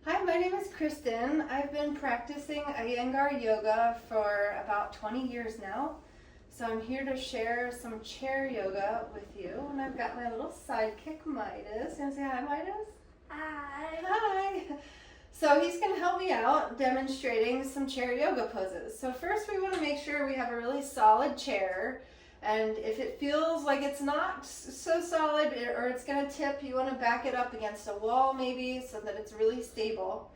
Hi, my name is Kristen. I've been practicing Iyengar yoga for about 20 years now. So I'm here to share some chair yoga with you. And I've got my little sidekick, Midas. You want to say hi, Midas? Hi. Hi. So he's going to help me out demonstrating some chair yoga poses. So first we want to make sure we have a really solid chair. And if it feels like it's not so solid or it's going to tip, you want to back it up against a wall maybe so that it's really stable.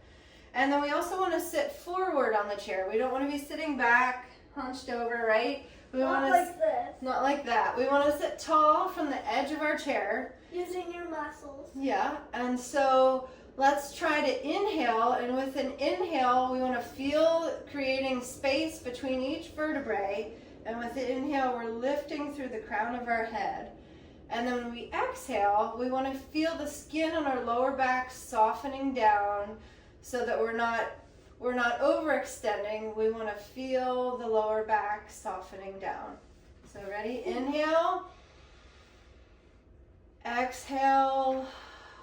And then we also want to sit forward on the chair. We don't want to be sitting back, hunched over, right? We Not want like this. Not like that. We want to sit tall from the edge of our chair. Using your muscles. Yeah, and so let's try to inhale, and with an inhale, we want to feel creating space between each vertebrae. And with the inhale, we're lifting through the crown of our head. And then when we exhale, we want to feel the skin on our lower back softening down so that we're not overextending. We want to feel the lower back softening down. So ready? Inhale. Exhale.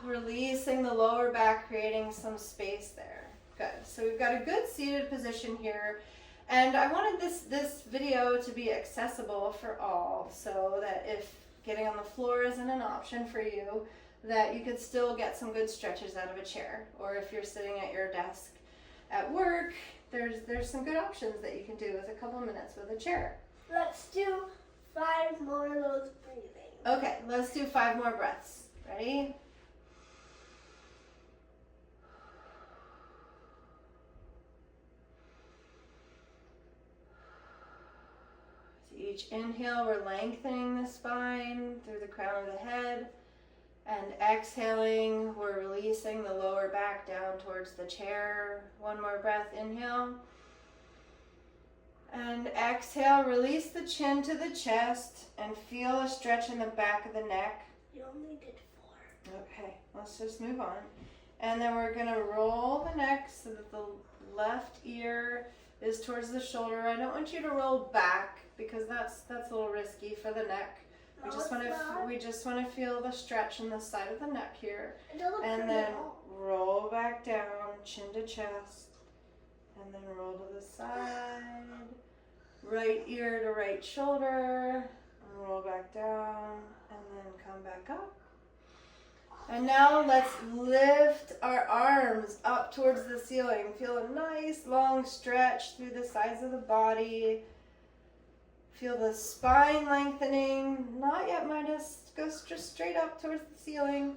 Releasing the lower back, creating some space there. Good. So we've got a good seated position here. And I wanted this video to be accessible for all, so that if getting on the floor isn't an option for you, that you could still get some good stretches out of a chair. Or if you're sitting at your desk at work, there's some good options that you can do with a couple minutes with a chair. Let's do 5 more of those breathing. Okay, let's do 5 more breaths. Ready? Each inhale, we're lengthening the spine through the crown of the head. And exhaling, we're releasing the lower back down towards the chair. 1 more breath, inhale. And exhale, release the chin to the chest and feel a stretch in the back of the neck. You only did 4. Okay, let's just move on. And then we're going to roll the neck so that the left ear is towards the shoulder. I don't want you to roll back because that's a little risky for the neck. We just want to feel the stretch in the side of the neck here. And then roll back down, chin to chest. And then roll to the side. Right ear to right shoulder. And roll back down. And then come back up. And now let's lift our arms up towards the ceiling. Feel a nice long stretch through the sides of the body. Feel the spine lengthening. Not yet, Midas. Go just straight up towards the ceiling.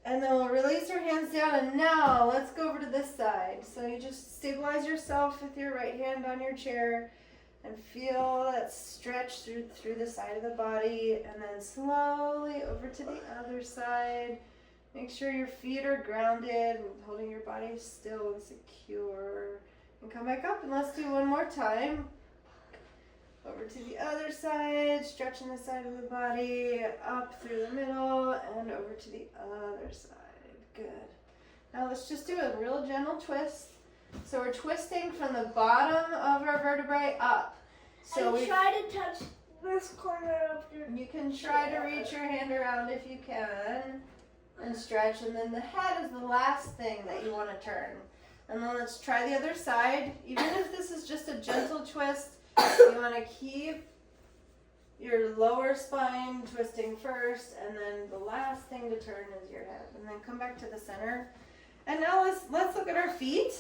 And then we'll release your hands down. And now let's go over to this side. So you just stabilize yourself with your right hand on your chair. And feel that stretch through the side of the body. And then slowly over to the other side. Make sure your feet are grounded and holding your body still and secure. And come back up and let's do 1 more time. Over to the other side, stretching the side of the body, up through the middle, and over to the other side. Good. Now let's just do a real gentle twist. So we're twisting from the bottom of our vertebrae up. So and try to touch this corner of your You can try to reach your hand around if you can, and stretch, and then the head is the last thing that you want to turn. And then let's try the other side. Even if this is just a gentle twist, you want to keep your lower spine twisting first, and then the last thing to turn is your head. And then come back to the center. And now let's look at our feet.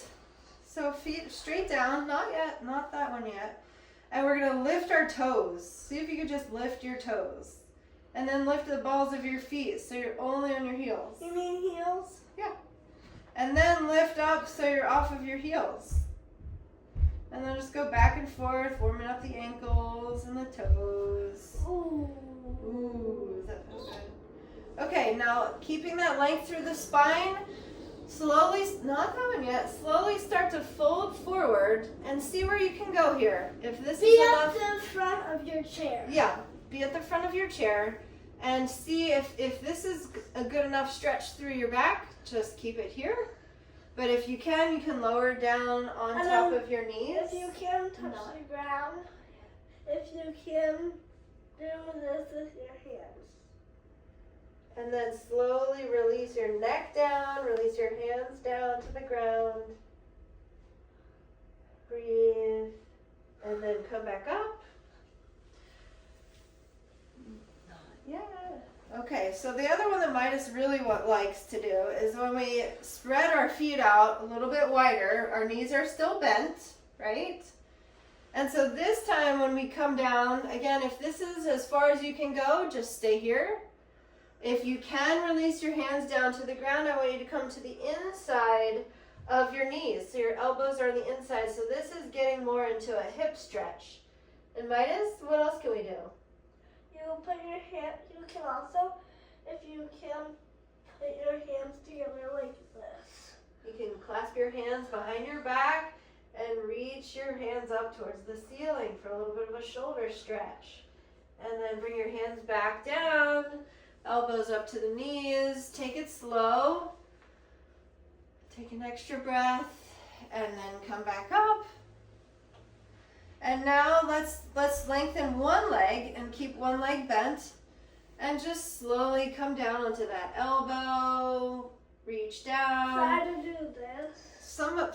So feet straight down, not yet, not that one yet. And we're going to lift our toes. See if you could just lift your toes. And then lift the balls of your feet so you're only on your heels. You mean heels? Yeah. And then lift up so you're off of your heels. And then just go back and forth, warming up the ankles and the toes. Ooh, does that feel good? Okay, now keeping that length through the spine, slowly, not that one yet, slowly start to fold forward and see where you can go here. If this is enough. Be at the front of your chair. Yeah, be at the front of your chair and see if this is a good enough stretch through your back. Just keep it here. But if you can lower down on top of your knees. If you can, touch the ground. If you can, do this with your hands. And then slowly release your neck down, release your hands down to the ground. Breathe. And then come back up. Not yet. Okay, so the other one that Midas really likes to do is when we spread our feet out a little bit wider, our knees are still bent, right? And so this time when we come down, again, if this is as far as you can go, just stay here. If you can release your hands down to the ground, I want you to come to the inside of your knees. So your elbows are on the inside. So this is getting more into a hip stretch. And Midas, what else can we do? You put your hand. You can also, if you can, put your hands together like this. You can clasp your hands behind your back and reach your hands up towards the ceiling for a little bit of a shoulder stretch. And then bring your hands back down, elbows up to the knees. Take it slow. Take an extra breath and then come back up. And now let's lengthen one leg and keep one leg bent. And just slowly come down onto that elbow. Reach down. Try to do this.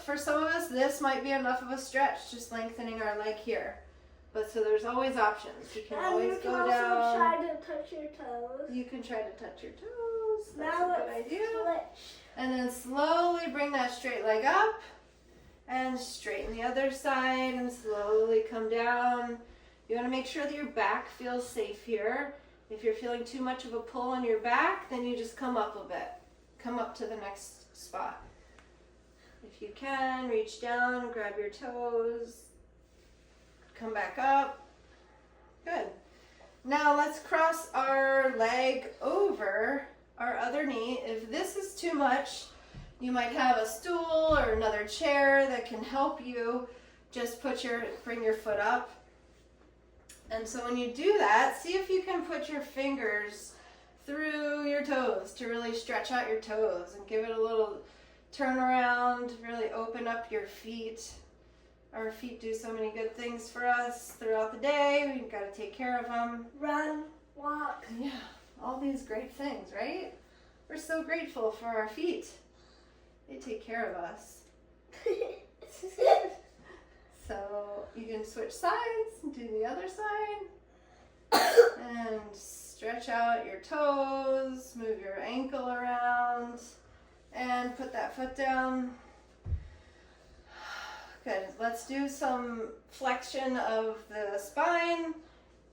For some of us, this might be enough of a stretch, just lengthening our leg here. But so there's always options. You can always go down. You can also try to touch your toes. You can try to touch your toes. That's Now a good let's idea. switch. And then slowly bring that straight leg up and straighten the other side and slowly come down. You want to make sure that your back feels safe here. If you're feeling too much of a pull on your back, then you just come up a bit. Come up to the next spot. If you can, reach down, grab your toes, come back up. Good. Now let's cross our leg over our other knee. If this is too much, you might have a stool or another chair that can help you. Just bring your foot up. And so when you do that, see if you can put your fingers through your toes to really stretch out your toes and give it a little turn around, really open up your feet. Our feet do so many good things for us throughout the day. We've got to take care of them. Run, walk. Yeah, all these great things, right? We're so grateful for our feet. They take care of us. So you can switch sides and do the other side. And stretch out your toes, move your ankle around, and put that foot down. Good. Let's do some flexion of the spine.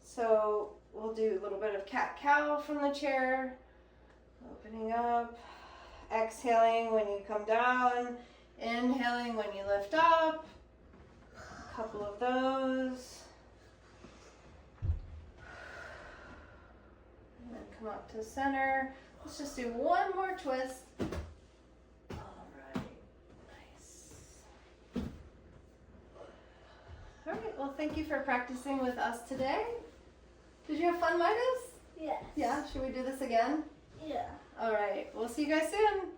So we'll do a little bit of cat-cow from the chair. Opening up. Exhaling when you come down. Inhaling when you lift up. A couple of those. And then come up to center. Let's just do one more twist. All right, well, thank you for practicing with us today. Did you have fun, Midas? Yes. Yeah, should we do this again? Yeah. All right, we'll see you guys soon.